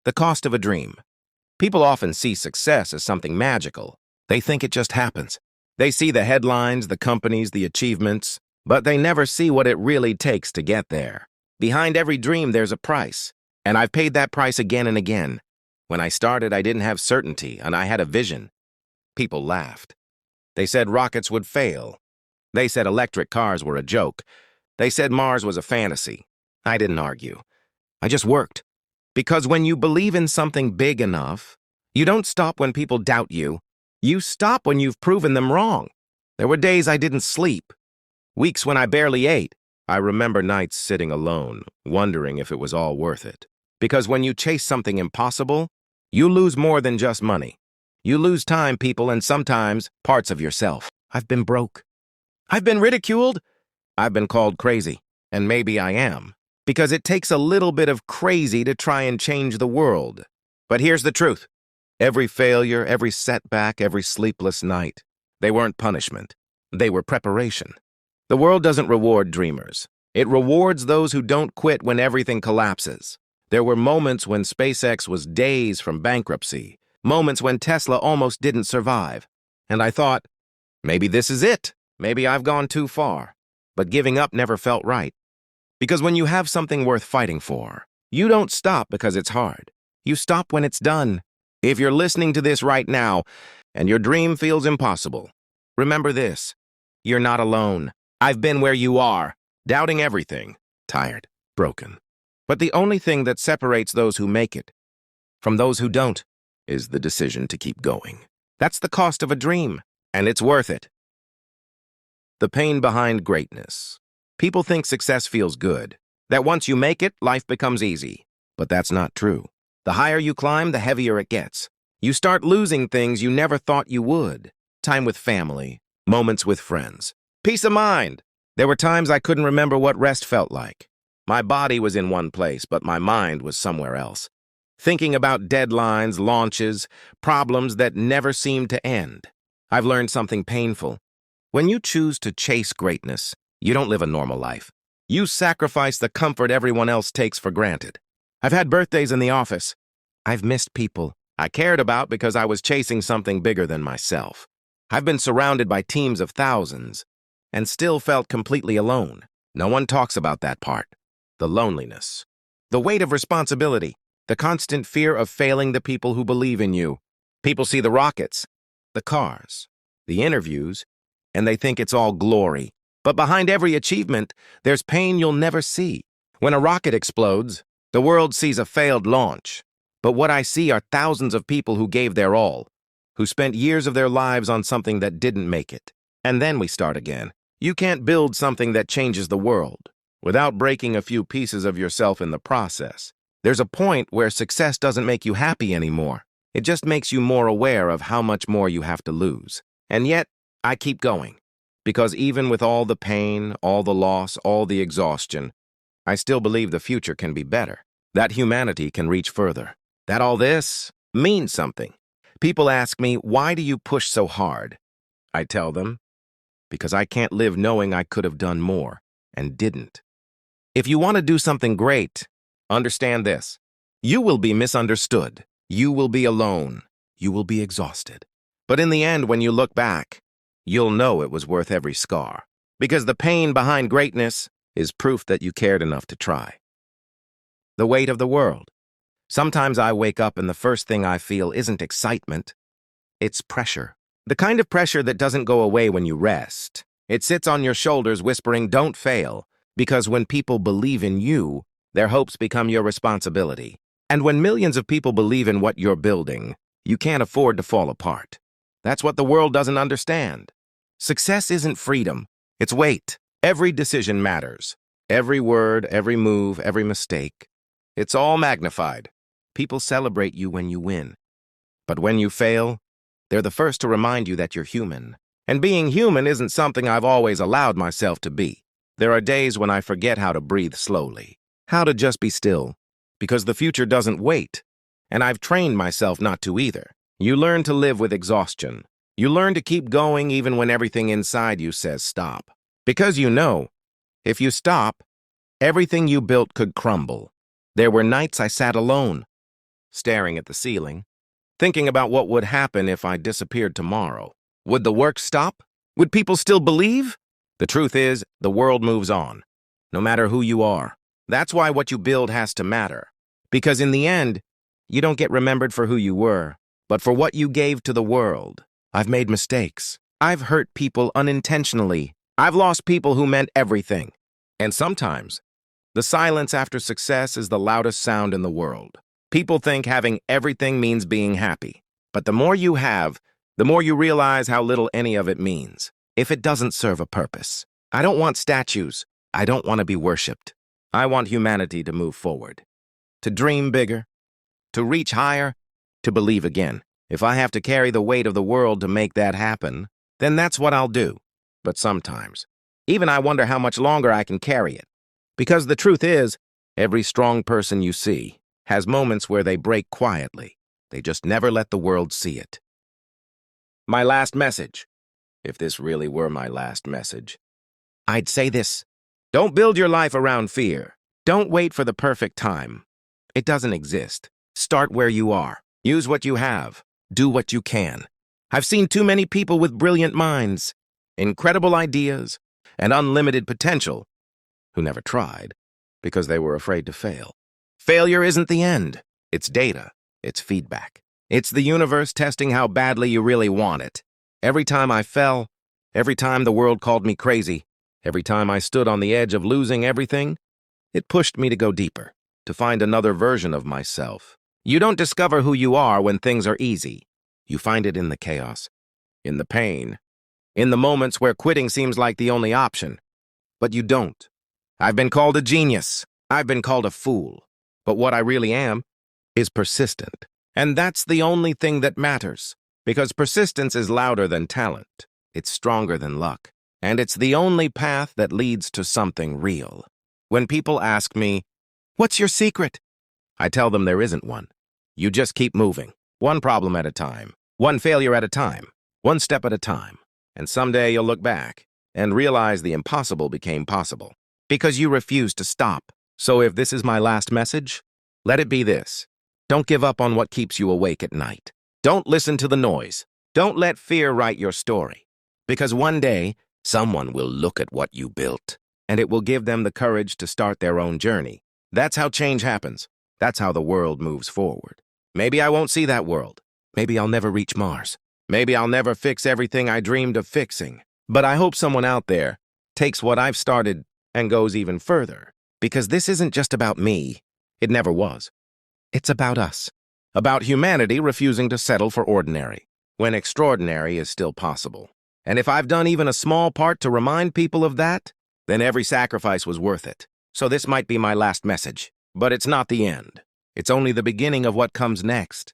The cost of a dream. People often see success as something magical. They think it just happens. They see the headlines, the companies, the achievements, but they never see what it really takes to get there. Behind every dream, there's a price, and I've paid that price again and again. When I started, I didn't have certainty, and I had a vision. People laughed. They said rockets would fail. They said electric cars were a joke. They said Mars was a fantasy. I didn't argue. I just worked. Because when you believe in something big enough, you don't stop when people doubt you. You stop when you've proven them wrong. There were days I didn't sleep, weeks when I barely ate. I remember nights sitting alone, wondering if it was all worth it. Because when you chase something impossible, you lose more than just money. You lose time, people, and sometimes parts of yourself. I've been broke. I've been ridiculed. I've been called crazy, and maybe I am. Because it takes a little bit of crazy to try and change the world. But here's the truth. Every failure, every setback, every sleepless night, they weren't punishment. They were preparation. The world doesn't reward dreamers. It rewards those who don't quit when everything collapses. There were moments when SpaceX was days from bankruptcy, moments when Tesla almost didn't survive. And I thought, maybe this is it. Maybe I've gone too far. But giving up never felt right. Because when you have something worth fighting for, you don't stop because it's hard. You stop when it's done. If you're listening to this right now and your dream feels impossible, remember this. You're not alone. I've been where you are, doubting everything, tired, broken. But the only thing that separates those who make it from those who don't is the decision to keep going. That's the cost of a dream, and it's worth it. The pain behind greatness. People think success feels good, that once you make it, life becomes easy. But that's not true. The higher you climb, the heavier it gets. You start losing things you never thought you would. Time with family, moments with friends. Peace of mind. There were times I couldn't remember what rest felt like. My body was in one place, but my mind was somewhere else. Thinking about deadlines, launches, problems that never seemed to end. I've learned something painful. When you choose to chase greatness, you don't live a normal life. You sacrifice the comfort everyone else takes for granted. I've had birthdays in the office. I've missed people I cared about because I was chasing something bigger than myself. I've been surrounded by teams of thousands and still felt completely alone. No one talks about that part. The loneliness. The weight of responsibility. The constant fear of failing the people who believe in you. People see the rockets, the cars, the interviews, and they think it's all glory. But behind every achievement, there's pain you'll never see. When a rocket explodes, the world sees a failed launch. But what I see are thousands of people who gave their all, who spent years of their lives on something that didn't make it. And then we start again. You can't build something that changes the world without breaking a few pieces of yourself in the process. There's a point where success doesn't make you happy anymore. It just makes you more aware of how much more you have to lose. And yet, I keep going. Because even with all the pain, all the loss, all the exhaustion, I still believe the future can be better. That humanity can reach further. That all this means something. People ask me, why do you push so hard? I tell them, because I can't live knowing I could have done more and didn't. If you want to do something great, understand this. You will be misunderstood. You will be alone. You will be exhausted. But in the end, when you look back, you'll know it was worth every scar. Because the pain behind greatness is proof that you cared enough to try. The weight of the world. Sometimes I wake up and the first thing I feel isn't excitement. It's pressure. The kind of pressure that doesn't go away when you rest. It sits on your shoulders whispering, don't fail. Because when people believe in you, their hopes become your responsibility. And when millions of people believe in what you're building, you can't afford to fall apart. That's what the world doesn't understand. Success isn't freedom. It's weight. Every decision matters. Every word, every move, every mistake. It's all magnified. People celebrate you when you win. But when you fail, they're the first to remind you that you're human. And being human isn't something I've always allowed myself to be. There are days when I forget how to breathe slowly, how to just be still, because the future doesn't wait. And I've trained myself not to either. You learn to live with exhaustion. You learn to keep going even when everything inside you says stop. Because you know, if you stop, everything you built could crumble. There were nights I sat alone, staring at the ceiling, thinking about what would happen if I disappeared tomorrow. Would the work stop? Would people still believe? The truth is, the world moves on, no matter who you are. That's why what you build has to matter. Because in the end, you don't get remembered for who you were, but for what you gave to the world. I've made mistakes. I've hurt people unintentionally. I've lost people who meant everything. And sometimes, the silence after success is the loudest sound in the world. People think having everything means being happy. But the more you have, the more you realize how little any of it means, if it doesn't serve a purpose. I don't want statues. I don't want to be worshipped. I want humanity to move forward, to dream bigger, to reach higher, to believe again. If I have to carry the weight of the world to make that happen, then that's what I'll do. But sometimes, even I wonder how much longer I can carry it. Because the truth is, every strong person you see has moments where they break quietly. They just never let the world see it. My last message, if this really were my last message, I'd say this. Don't build your life around fear. Don't wait for the perfect time. It doesn't exist. Start where you are. Use what you have. Do what you can. I've seen too many people with brilliant minds, incredible ideas, and unlimited potential who never tried because they were afraid to fail. Failure isn't the end. It's data. It's feedback. It's the universe testing how badly you really want it. Every time I fell, every time the world called me crazy, every time I stood on the edge of losing everything, it pushed me to go deeper, to find another version of myself. You don't discover who you are when things are easy. You find it in the chaos, in the pain, in the moments where quitting seems like the only option. But you don't. I've been called a genius. I've been called a fool. But what I really am is persistent. And that's the only thing that matters. Because persistence is louder than talent. It's stronger than luck. And it's the only path that leads to something real. When people ask me, "What's your secret?" I tell them there isn't one. You just keep moving, one problem at a time, one failure at a time, one step at a time. And someday you'll look back and realize the impossible became possible because you refused to stop. So if this is my last message, let it be this. Don't give up on what keeps you awake at night. Don't listen to the noise. Don't let fear write your story. Because one day, someone will look at what you built, and it will give them the courage to start their own journey. That's how change happens. That's how the world moves forward. Maybe I won't see that world. Maybe I'll never reach Mars. Maybe I'll never fix everything I dreamed of fixing. But I hope someone out there takes what I've started and goes even further. Because this isn't just about me. It never was. It's about us. About humanity refusing to settle for ordinary, when extraordinary is still possible. And if I've done even a small part to remind people of that, then every sacrifice was worth it. So this might be my last message. But it's not the end. It's only the beginning of what comes next.